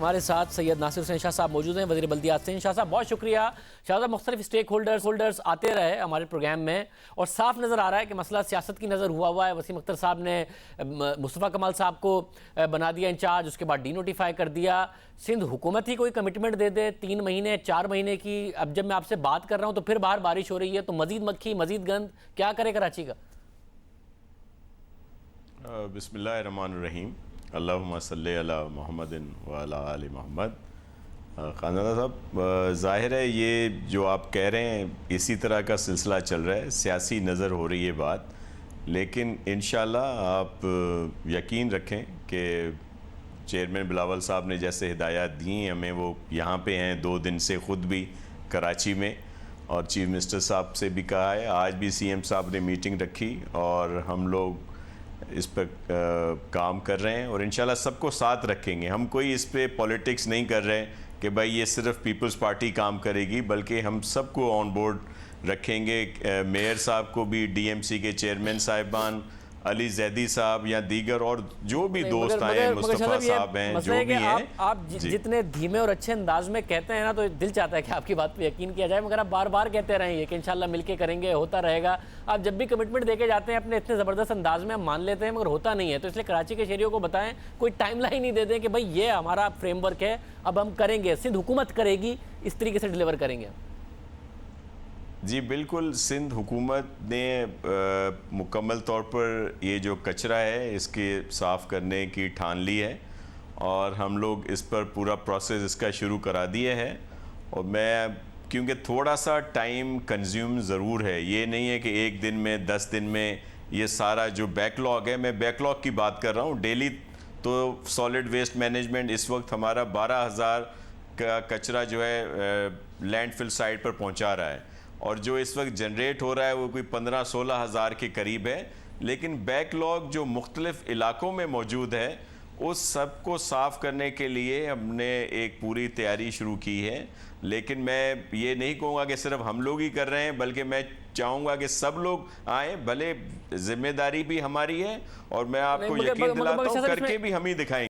ہمارے ساتھ سید ناصر حسین شاہ صاحب موجود ہیں، وزیر بلدیات سے۔ شاہ صاحب بہت شکریہ۔ شاہ صاحب مختلف اسٹیک ہولڈرز آتے رہے ہمارے پروگرام میں اور صاف نظر آ رہا ہے کہ مسئلہ سیاست کی نظر ہوا ہے۔ وسیم اختر صاحب نے مصطفیٰ کمال صاحب کو بنا دیا انچارج، اس کے بعد ڈی نوٹیفائی کر دیا۔ سندھ حکومت ہی کوئی کمٹمنٹ دے دے 3 مہینے 4 مہینے کی۔ اب جب میں آپ سے بات کر رہا ہوں تو پھر باہر بارش ہو رہی ہے، تو مزید مکھی مزید گند، کیا کرے کراچی کا؟ بسم اللہ الرحمن الرحیم، اللہم صلی علی محمد وعلی آل محمد۔ خانزادہ صاحب، ظاہر ہے یہ جو آپ کہہ رہے ہیں اسی طرح کا سلسلہ چل رہا ہے، سیاسی نظر ہو رہی ہے بات، لیکن انشاءاللہ آپ یقین رکھیں کہ چیئرمین بلاول صاحب نے جیسے ہدایات دی ہیں ہمیں، وہ یہاں پہ ہیں 2 دن سے خود بھی کراچی میں، اور چیف منسٹر صاحب سے بھی کہا ہے، آج بھی سی ایم صاحب نے میٹنگ رکھی اور ہم لوگ اس پہ کام کر رہے ہیں اور انشاءاللہ سب کو ساتھ رکھیں گے۔ ہم کوئی اس پہ پولیٹکس نہیں کر رہے کہ بھائی یہ صرف پیپلز پارٹی کام کرے گی، بلکہ ہم سب کو آن بورڈ رکھیں گے۔ میئر صاحب کو بھی، ڈی ایم سی کے چیئرمین صاحبان، علی زیدی صاحب یا دیگر اور جو بھی دوست آئے ہیں، مصطفیٰ صاحب ہیں، جو بھی ہیں۔ آپ جتنے دھیمے اور اچھے انداز میں کہتے ہیں نا، تو دل چاہتا ہے کہ آپ کی بات پہ یقین کیا جائے، مگر آپ بار بار کہتے رہیں یہ کہ انشاءاللہ مل کے کریں گے، ہوتا رہے گا۔ آپ جب بھی کمٹمنٹ دے کے جاتے ہیں اپنے اتنے زبردست انداز میں، ہم مان لیتے ہیں مگر ہوتا نہیں ہے۔ تو اس لیے کراچی کے شہریوں کو بتائیں، کوئی ٹائم لائن نہیں دے دیں کہ بھائی یہ ہمارا فریم ورک ہے، اب ہم کریں گے، سندھ حکومت کرے گی، اس طریقے سے ڈیلیور کریں گے ہم۔ جی بالکل، سندھ حکومت نے مکمل طور پر یہ جو کچرا ہے اس کے صاف کرنے کی ٹھان لی ہے، اور ہم لوگ اس پر پورا پروسیس اس کا شروع کرا دیے ہے۔ اور میں کیونکہ تھوڑا سا ٹائم کنزیوم ضرور ہے، یہ نہیں ہے کہ 1 دن میں 10 دن میں یہ سارا جو بیک لاگ ہے، میں بیک لاگ کی بات کر رہا ہوں۔ ڈیلی تو سالڈ ویسٹ مینجمنٹ اس وقت ہمارا 12,000 کا کچرا جو ہے لینڈ فل سائٹ پر پہنچا رہا ہے، اور جو اس وقت جنریٹ ہو رہا ہے وہ کوئی 15-16 ہزار کے قریب ہے۔ لیکن بیک لاگ جو مختلف علاقوں میں موجود ہے، اس سب کو صاف کرنے کے لیے ہم نے ایک پوری تیاری شروع کی ہے۔ لیکن میں یہ نہیں کہوں گا کہ صرف ہم لوگ ہی کر رہے ہیں، بلکہ میں چاہوں گا کہ سب لوگ آئیں، بھلے ذمہ داری بھی ہماری ہے، اور میں آپ کو یقین دلاتا ہوں کر کے بھی ہم ہی دکھائیں گے۔